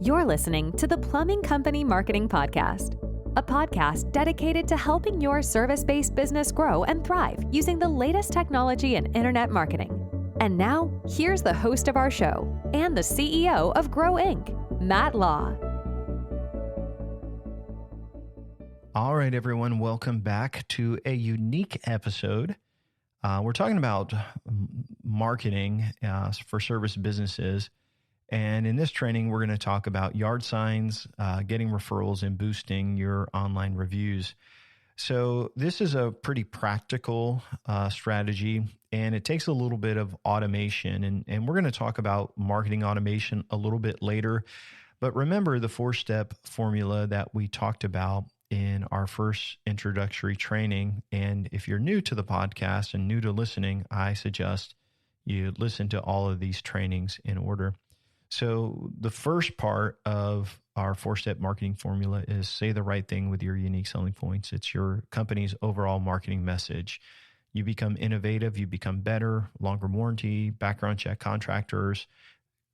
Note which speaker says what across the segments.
Speaker 1: You're listening to the Plumbing Company Marketing Podcast, a podcast dedicated to helping your service-based business grow and thrive using the latest technology in internet marketing. And now, here's the host of our show and the CEO of Grow Inc., Matt Law.
Speaker 2: All right, everyone, welcome back to a unique episode. We're talking about marketing for service businesses. And in this training, we're going to talk about yard signs, getting referrals, and boosting your online reviews. So this is a pretty practical strategy, and it takes a little bit of automation. And we're going to talk about marketing automation a little bit later. But remember the 4-step formula that we talked about in our first introductory training. And if you're new to the podcast and new to listening, I suggest you listen to all of these trainings in order. So the first part of our 4-step marketing formula is say the right thing with your unique selling points. It's your company's overall marketing message. You become innovative, you become better, longer warranty, background check contractors,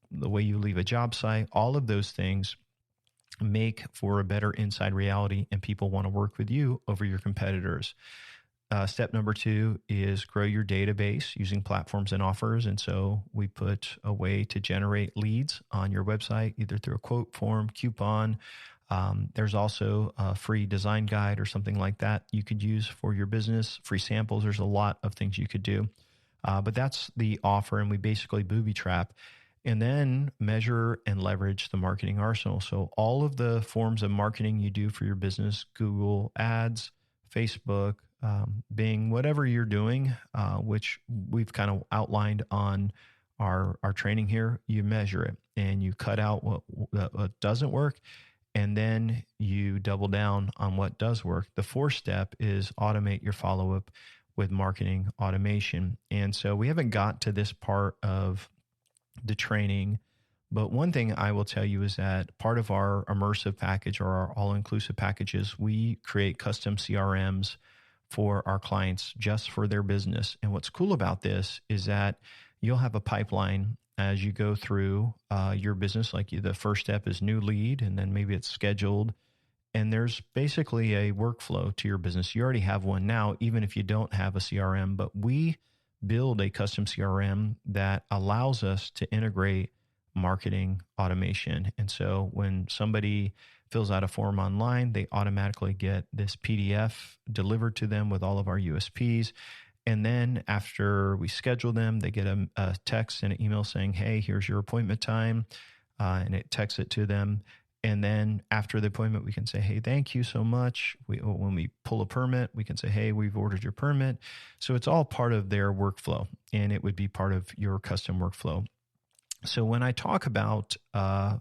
Speaker 2: the way you leave a job site, all of those things make for a better inside reality, and people want to work with you over your competitors. Step number 2 is grow your database using platforms and offers. And so we put a way to generate leads on your website, either through a quote form, coupon. There's also a free design guide or something like that you could use for your business, free samples. There's a lot of things you could do. But that's the offer, and we basically booby trap. And then measure and leverage the marketing arsenal. So all of the forms of marketing you do for your business, Google Ads, Facebook, Bing, whatever you're doing, which we've kind of outlined on our training here, you measure it and you cut out what doesn't work, and then you double down on what does work. The 4th step is automate your follow-up with marketing automation. And so we haven't got to this part of the training, but one thing I will tell you is that part of our immersive package or our all-inclusive packages, we create custom CRMs for our clients just for their business. And what's cool about this is that you'll have a pipeline as you go through your business. Like the first step is new lead, and then maybe it's scheduled. And there's basically a workflow to your business. You already have one now, even if you don't have a CRM, but we build a custom CRM that allows us to integrate marketing automation. And so when somebody fills out a form online, they automatically get this PDF delivered to them with all of our USPs. And then after we schedule them, they get a text and an email saying, hey, here's your appointment time. And it texts it to them. And then after the appointment, we can say, hey, thank you so much. When we pull a permit, we can say, hey, we've ordered your permit. So it's all part of their workflow, and it would be part of your custom workflow. So when I talk about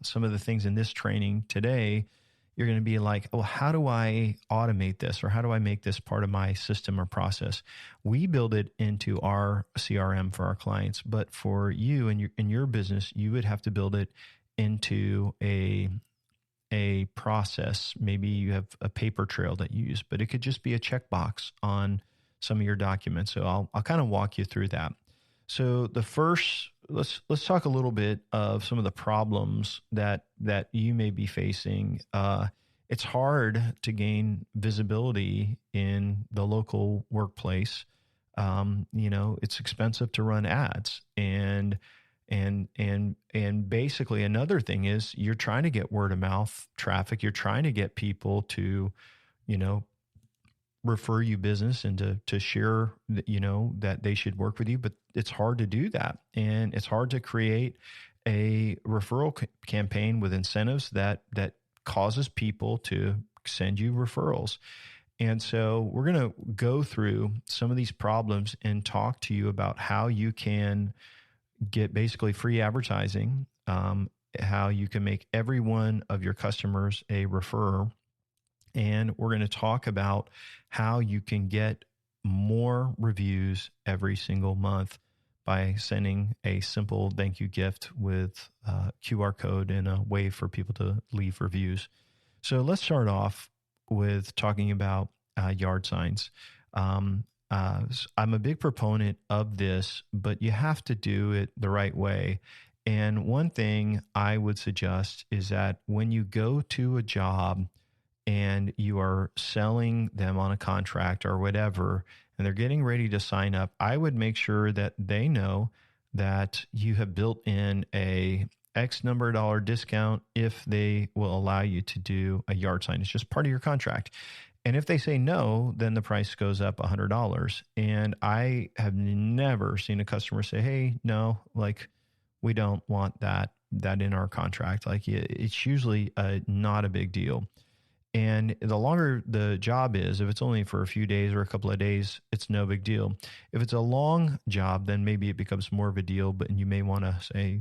Speaker 2: some of the things in this training today, you're going to be like, oh, how do I automate this? Or how do I make this part of my system or process? We build it into our CRM for our clients, but for you and in your business, you would have to build it into a process. Maybe you have a paper trail that you use, but it could just be a checkbox on some of your documents. So I'll kind of walk you through that. So the first, let's talk a little bit of some of the problems that you may be facing. It's hard to gain visibility in the local workplace. It's expensive to run ads, and basically another thing is you're trying to get word of mouth traffic. You're trying to get people to, refer you business and to share that, that they should work with you, but it's hard to do that. And it's hard to create a referral campaign with incentives that causes people to send you referrals. And so we're going to go through some of these problems and talk to you about how you can get basically free advertising, how you can make every one of your customers a referrer. And we're going to talk about how you can get more reviews every single month by sending a simple thank you gift with a QR code and a way for people to leave reviews. So let's start off with talking about yard signs. I'm a big proponent of this, but you have to do it the right way. And one thing I would suggest is that when you go to a job and you are selling them on a contract or whatever, and they're getting ready to sign up, I would make sure that they know that you have built in a X number of dollar discount if they will allow you to do a yard sign. It's just part of your contract. And if they say no, then the price goes up $100. And I have never seen a customer say, hey, no, like we don't want that in our contract. Like it's usually not a big deal. And the longer the job is, if it's only for a few days or a couple of days, it's no big deal. If it's a long job, then maybe it becomes more of a deal, but you may want to say,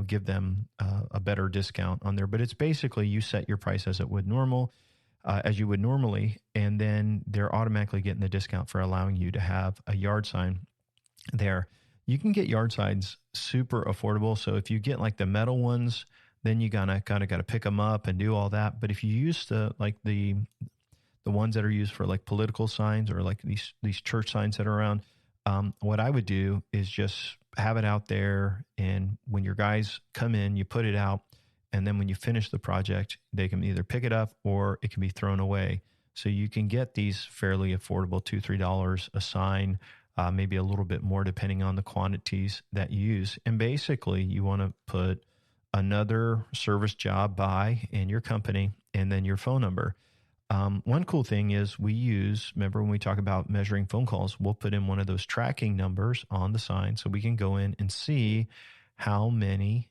Speaker 2: give them a better discount on there. But it's basically you set your price as you would normally, and then they're automatically getting the discount for allowing you to have a yard sign there. You can get yard signs super affordable. So if you get like the metal ones, then you kind of got to pick them up and do all that. But if you use the ones that are used for like political signs or like these church signs that are around, what I would do is just have it out there. And when your guys come in, you put it out. And then when you finish the project, they can either pick it up or it can be thrown away. So you can get these fairly affordable, $2, $3 a sign, maybe a little bit more depending on the quantities that you use. And basically you want to put another service job by in your company and then your phone number. One cool thing is remember when we talk about measuring phone calls, we'll put in one of those tracking numbers on the sign so we can go in and see how many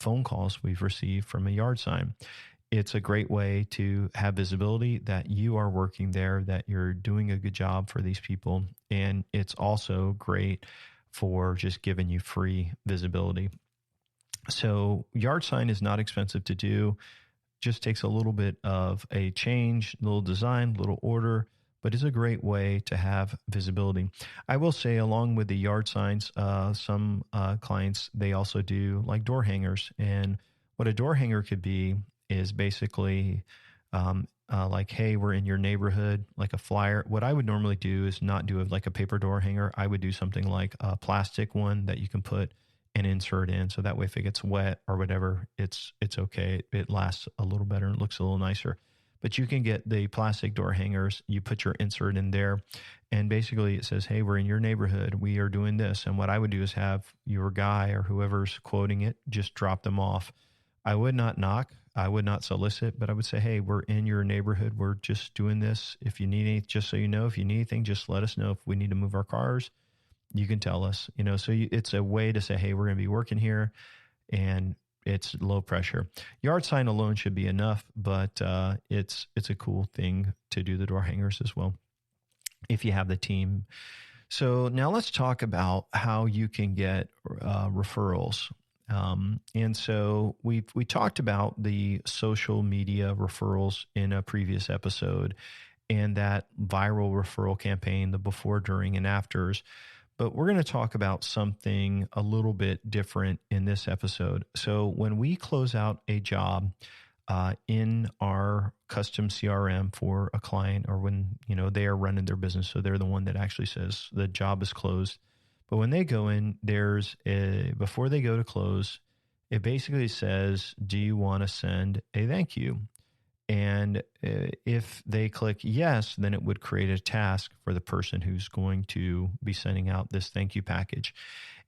Speaker 2: phone calls we've received from a yard sign. It's a great way to have visibility that you are working there, that you're doing a good job for these people. And it's also great for just giving you free visibility. So yard sign is not expensive to do, just takes a little bit of a change, little design, little order, but it's a great way to have visibility. I will say along with the yard signs, some clients, they also do like door hangers. And what a door hanger could be is basically like, hey, we're in your neighborhood, like a flyer. What I would normally do is not do like a paper door hanger. I would do something like a plastic one that you can put and insert in. So that way, if it gets wet or whatever, it's okay. It lasts a little better and it looks a little nicer. But you can get the plastic door hangers. You put your insert in there, and basically it says, hey, we're in your neighborhood. We are doing this. And what I would do is have your guy or whoever's quoting it just drop them off. I would not knock. I would not solicit, but I would say, hey, we're in your neighborhood. We're just doing this. If you need anything, just so you know, if you need anything, just let us know. If we need to move our cars, you can tell us, so it's a way to say, hey, we're going to be working here, and it's low pressure. Yard sign alone should be enough, but it's a cool thing to do the door hangers as well if you have the team. So now let's talk about how you can get referrals. And so we talked about the social media referrals in a previous episode and that viral referral campaign, the before, during, and afters. But we're going to talk about something a little bit different in this episode. So when we close out a job in our custom CRM for a client, or when they are running their business, so they're the one that actually says the job is closed. But when they go in, before they go to close, it basically says, do you want to send a thank you? And if they click yes, then it would create a task for the person who's going to be sending out this thank you package.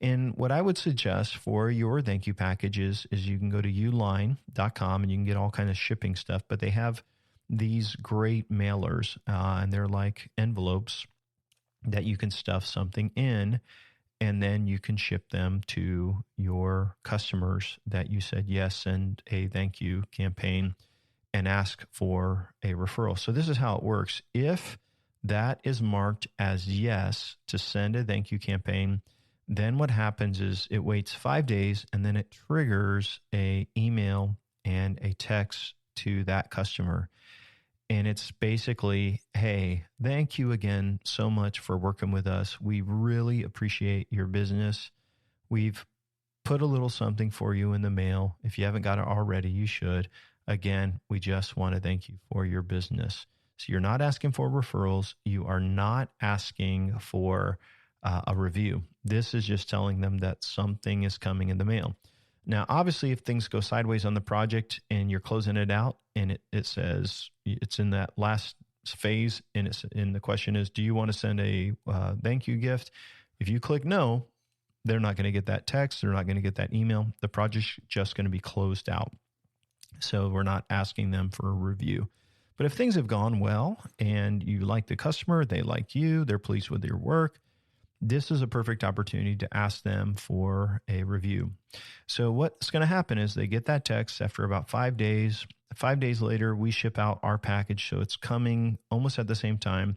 Speaker 2: And what I would suggest for your thank you packages is you can go to uline.com and you can get all kind of shipping stuff, but they have these great mailers and they're like envelopes that you can stuff something in, and then you can ship them to your customers that you said yes and a thank you campaign, and ask for a referral. So this is how it works. If that is marked as yes to send a thank you campaign, then what happens is it waits 5 days and then it triggers a email and a text to that customer. And it's basically, hey, thank you again so much for working with us. We really appreciate your business. We've put a little something for you in the mail. If you haven't got it already, you should. Again, we just want to thank you for your business. So you're not asking for referrals. You are not asking for a review. This is just telling them that something is coming in the mail. Now, obviously, if things go sideways on the project and you're closing it out and it says it's in that last phase and the question is, do you want to send a thank you gift? If you click no, they're not going to get that text. They're not going to get that email. The project's just going to be closed out. So we're not asking them for a review. But if things have gone well and you like the customer, they like you, they're pleased with your work, this is a perfect opportunity to ask them for a review. So what's going to happen is they get that text after about 5 days. 5 days later, we ship out our package. So it's coming almost at the same time.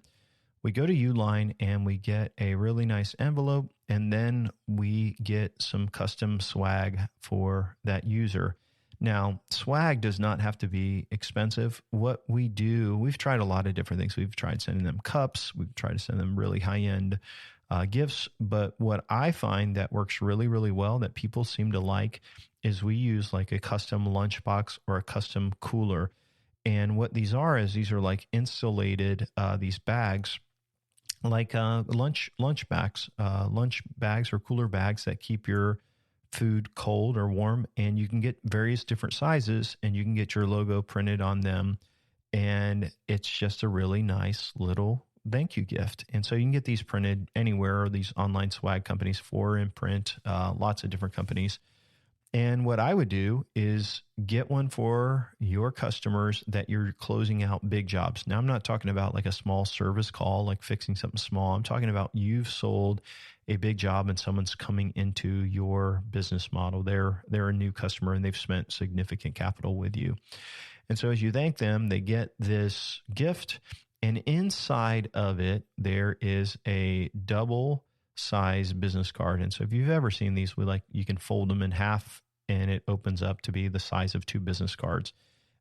Speaker 2: We go to Uline and we get a really nice envelope, and then we get some custom swag for that user. Now, swag does not have to be expensive. What we do, we've tried a lot of different things. We've tried sending them cups. We've tried to send them really high-end gifts. But what I find that works really, really well that people seem to like is we use like a custom lunchbox or a custom cooler. And what these are is these are like insulated, these bags, like lunch bags or cooler bags that keep your food cold or warm, and you can get various different sizes and you can get your logo printed on them. And it's just a really nice little thank you gift. And so you can get these printed anywhere, these online swag companies, For Imprint, lots of different companies. And what I would do is get one for your customers that you're closing out big jobs. Now, I'm not talking about like a small service call, like fixing something small. I'm talking about you've sold a big job and someone's coming into your business model. They're a new customer and they've spent significant capital with you. And so as you thank them, they get this gift, and inside of it, there is a double size business card. And so if you've ever seen these, you can fold them in half and it opens up to be the size of 2 business cards.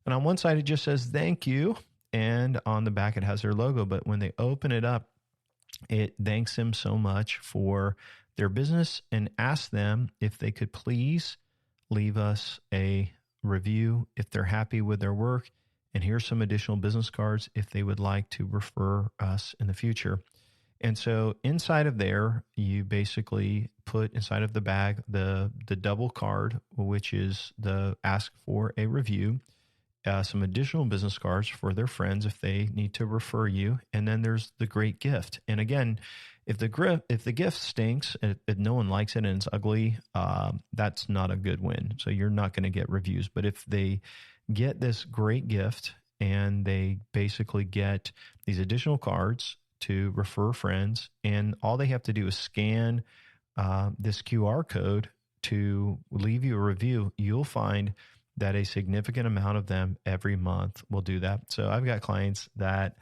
Speaker 2: And on one side, it just says thank you. And on the back, it has their logo. But when they open it up, it thanks them so much for their business and asks them if they could please leave us a review if they're happy with their work. And here's some additional business cards if they would like to refer us in the future. And so inside of there, you basically put inside of the bag the double card, which is the ask for a review, some additional business cards for their friends if they need to refer you, and then there's the great gift. And again, if the gift stinks, if no one likes it and it's ugly, that's not a good win. So you're not going to get reviews. But if they get this great gift and they basically get these additional cards to refer friends, and all they have to do is scan this QR code to leave you a review, you'll find that a significant amount of them every month will do that. So I've got clients that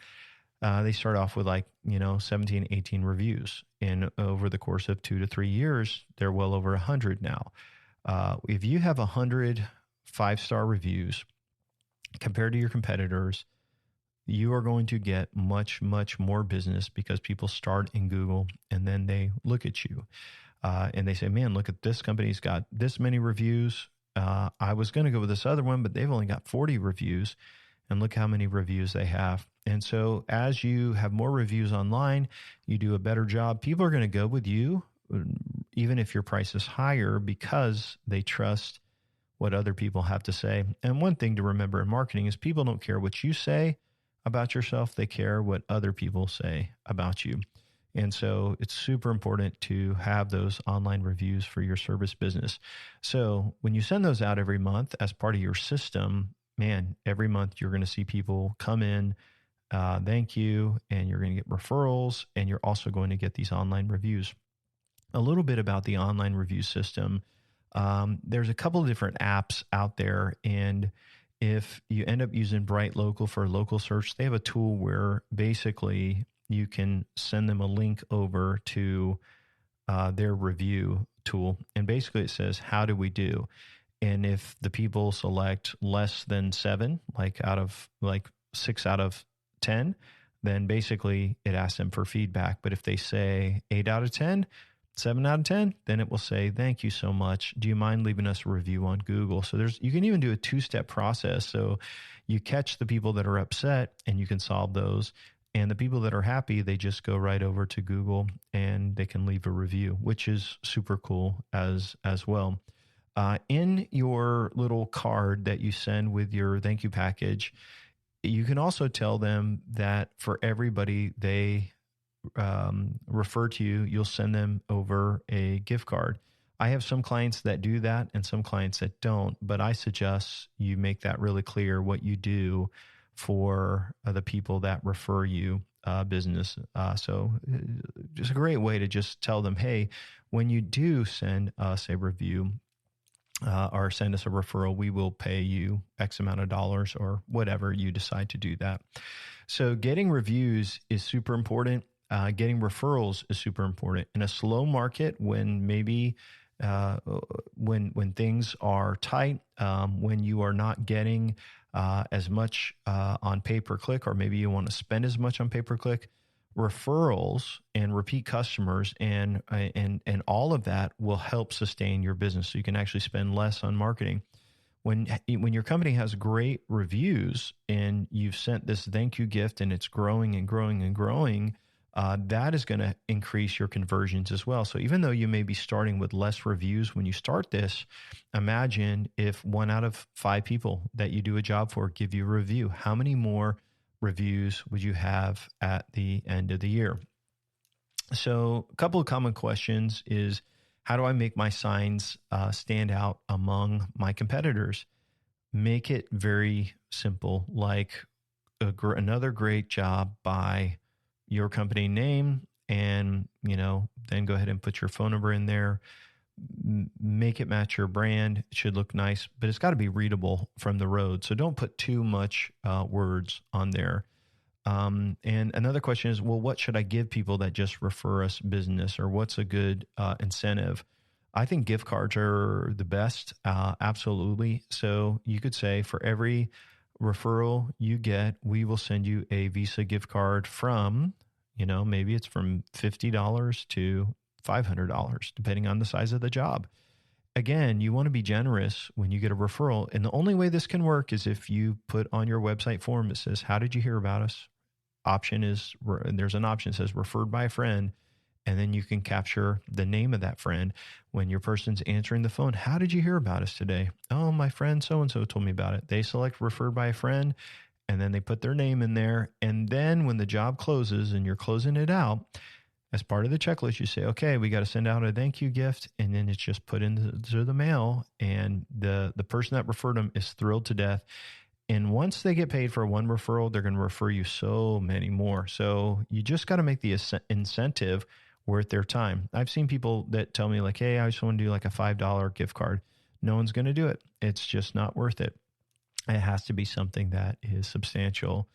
Speaker 2: they start off with 17, 18 reviews. And over the course of 2 to 3 years, they're well over 100 now. If you have 100 5-star reviews compared to your competitors, you are going to get much, much more business because people start in Google and then they look at you and they say, man, look at this company's got this many reviews. I was going to go with this other one, but they've only got 40 reviews, and look how many reviews they have. And so as you have more reviews online, you do a better job. People are going to go with you, even if your price is higher, because they trust what other people have to say. And one thing to remember in marketing is people don't care what you say about yourself. They care what other people say about you. And so it's super important to have those online reviews for your service business. So when you send those out every month as part of your system, man, every month you're going to see people come in, thank you, and you're going to get referrals, and you're also going to get these online reviews. A little bit about the online review system. There's a couple of different apps out there, and if you end up using Bright Local for local search, they have a tool where basically you can send them a link over to their review tool. And basically it says, how do we do? And if the people select less than 7, out of 6 out of 10, then basically it asks them for feedback. But if they say 8 out of 10, 7 out of 10, then it will say, thank you so much. Do you mind leaving us a review on Google? So you can even do a 2-step process. So you catch the people that are upset and you can solve those. And the people that are happy, they just go right over to Google and they can leave a review, which is super cool as well. In your little card that you send with your thank you package, you can also tell them that for everybody they refer to you, you'll send them over a gift card. I have some clients that do that and some clients that don't, but I suggest you make that really clear what you do for the people that refer you business. So just a great way to just tell them, hey, when you do send us a review or send us a referral, we will pay you X amount of dollars or whatever you decide to do that. So getting reviews is super important. Getting referrals is super important. In a slow market, when maybe when things are tight, when you are not getting as much on pay-per-click, or maybe you want to spend as much on pay-per-click, referrals and repeat customers and all of that will help sustain your business. So you can actually spend less on marketing. When your company has great reviews and you've sent this thank you gift and it's growing and growing and growing, that is going to increase your conversions as well. So even though you may be starting with less reviews when you start this, imagine if 1 out of 5 people that you do a job for give you a review. How many more reviews would you have at the end of the year? So a couple of common questions is, how do I make my signs stand out among my competitors? Make it very simple, like another great job by your company name, and then go ahead and put your phone number in there. Make it match your brand. It should look nice, but it's got to be readable from the road. So don't put too much words on there. And another question is, well, what should I give people that just refer us business, or what's a good incentive? I think gift cards are the best. Absolutely. So you could say, for every referral you get, we will send you a Visa gift card from, maybe it's from $50 to $500, depending on the size of the job. Again, you want to be generous when you get a referral. And the only way this can work is if you put on your website form that says, how did you hear about us? There's an option that says referred by a friend. And then you can capture the name of that friend. When your person's answering the phone, how did you hear about us today? Oh, my friend so-and-so told me about it. They select referred by a friend, and then they put their name in there. And then when the job closes and you're closing it out, as part of the checklist, you say, okay, we got to send out a thank you gift. And then it's just put into the mail. And the person that referred them is thrilled to death. And once they get paid for one referral, they're going to refer you so many more. So you just got to make the incentive worth their time. I've seen people that tell me like, hey, I just want to do like a $5 gift card. No one's going to do it. It's just not worth it. It has to be something that is substantial.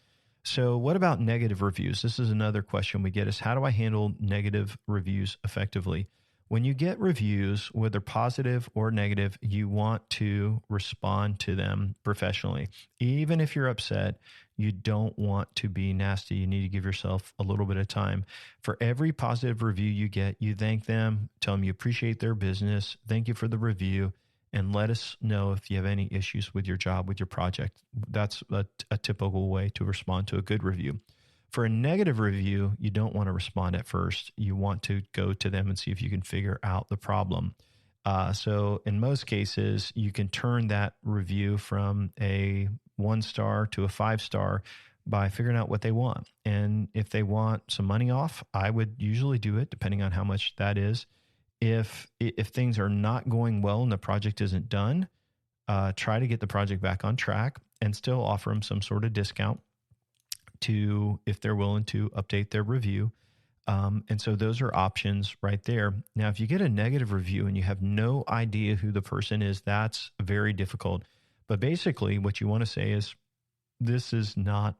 Speaker 2: So what about negative reviews? This is another question we get, is how do I handle negative reviews effectively? When you get reviews, whether positive or negative, you want to respond to them professionally. Even if you're upset, you don't want to be nasty. You need to give yourself a little bit of time. For every positive review you get, you thank them, tell them you appreciate their business, thank you for the review, and let us know if you have any issues with your job, with your project. That's a typical way to respond to a good review. For a negative review, you don't want to respond at first. You want to go to them and see if you can figure out the problem. So in most cases, you can turn that review from a 1-star to a 5-star by figuring out what they want. And if they want some money off, I would usually do it, depending on how much that is. If things are not going well and the project isn't done, try to get the project back on track and still offer them some sort of discount if they're willing to update their review. And so those are options right there. Now, if you get a negative review and you have no idea who the person is, that's very difficult. But basically what you want to say is, this is not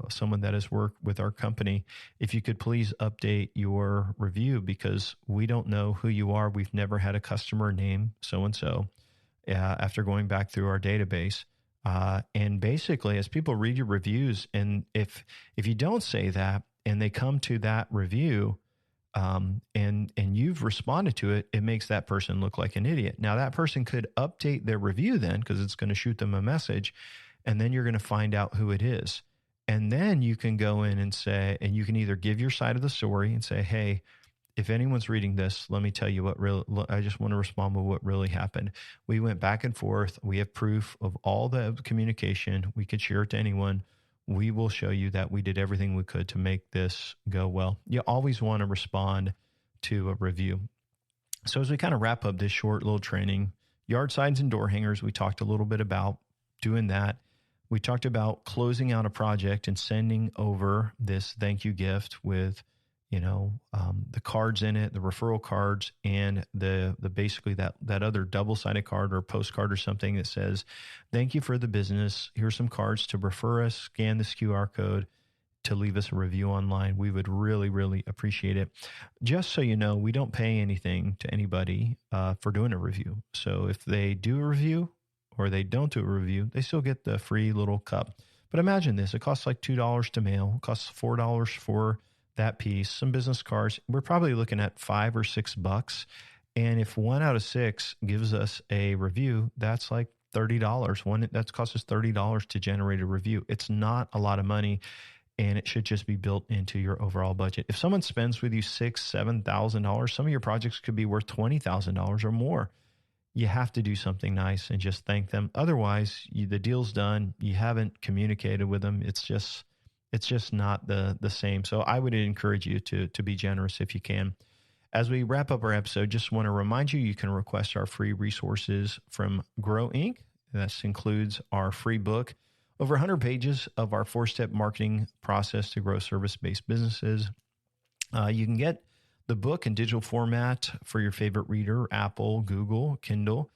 Speaker 2: someone that has worked with our company. If you could please update your review, because we don't know who you are. We've never had a customer name so-and-so after going back through our database. And basically, as people read your reviews, and if you don't say that and they come to that review and you've responded to it, it makes that person look like an idiot. Now, that person could update their review then, because it's going to shoot them a message, and then you're going to find out who it is. And then you can go in and say, and you can either give your side of the story and say, hey, if anyone's reading this, let me tell you I just want to respond with what really happened. We went back and forth. We have proof of all the communication. We could share it to anyone. We will show you that we did everything we could to make this go well. You always want to respond to a review. So as we kind of wrap up this short little training, yard signs and door hangers, we talked a little bit about doing that. We talked about closing out a project and sending over this thank you gift with, the cards in it, the referral cards, and the basically that other double-sided card or postcard or something that says, thank you for the business. Here's some cards to refer us. Scan this QR code to leave us a review online. We would really, really appreciate it. Just so you know, we don't pay anything to anybody for doing a review. So if they do a review or they don't do a review, they still get the free little cup. But imagine this. It costs like $2 to mail. It costs $4 for that piece, some business cards. We're probably looking at $5 or $6. And if 1 out of 6 gives us a review, that's like $30. That costs us $30 to generate a review. It's not a lot of money, and it should just be built into your overall budget. If someone spends with you $6,000, $7,000, some of your projects could be worth $20,000 or more. You have to do something nice and just thank them. Otherwise, the deal's done. You haven't communicated with them. It's just not the same. So I would encourage you to be generous if you can. As we wrap up our episode, just want to remind you, you can request our free resources from Grow Inc. This includes our free book, over 100 pages of our 4-step marketing process to grow service-based businesses. You can get the book in digital format for your favorite reader, Apple, Google, Kindle.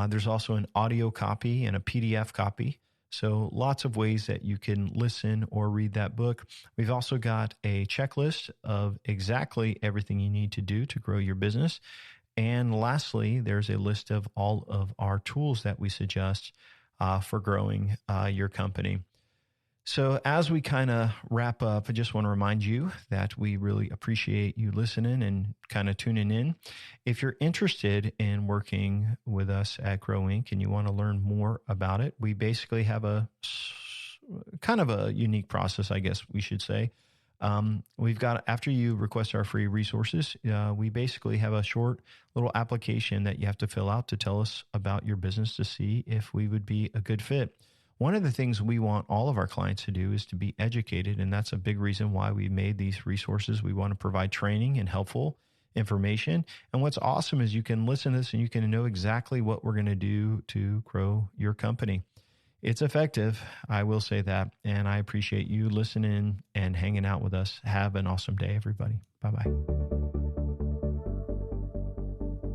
Speaker 2: There's also an audio copy and a PDF copy. So lots of ways that you can listen or read that book. We've also got a checklist of exactly everything you need to do to grow your business. And lastly, there's a list of all of our tools that we suggest for growing your company. So as we kind of wrap up, I just want to remind you that we really appreciate you listening and kind of tuning in. If you're interested in working with us at Grow Inc. and you want to learn more about it, we basically have a kind of a unique process, I guess we should say. We've got, after you request our free resources, we basically have a short little application that you have to fill out to tell us about your business to see if we would be a good fit. One of the things we want all of our clients to do is to be educated, and that's a big reason why we made these resources. We want to provide training and helpful information. And what's awesome is you can listen to this and you can know exactly what we're going to do to grow your company. It's effective, I will say that, and I appreciate you listening and hanging out with us. Have an awesome day, everybody. Bye-bye.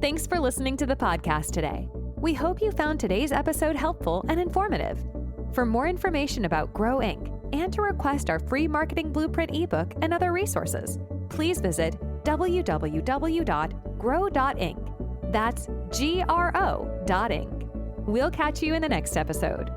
Speaker 1: Thanks for listening to the podcast today. We hope you found today's episode helpful and informative. For more information about Grow Inc. and to request our free marketing blueprint ebook and other resources, please visit www.grow.inc. That's GRO.inc. We'll catch you in the next episode.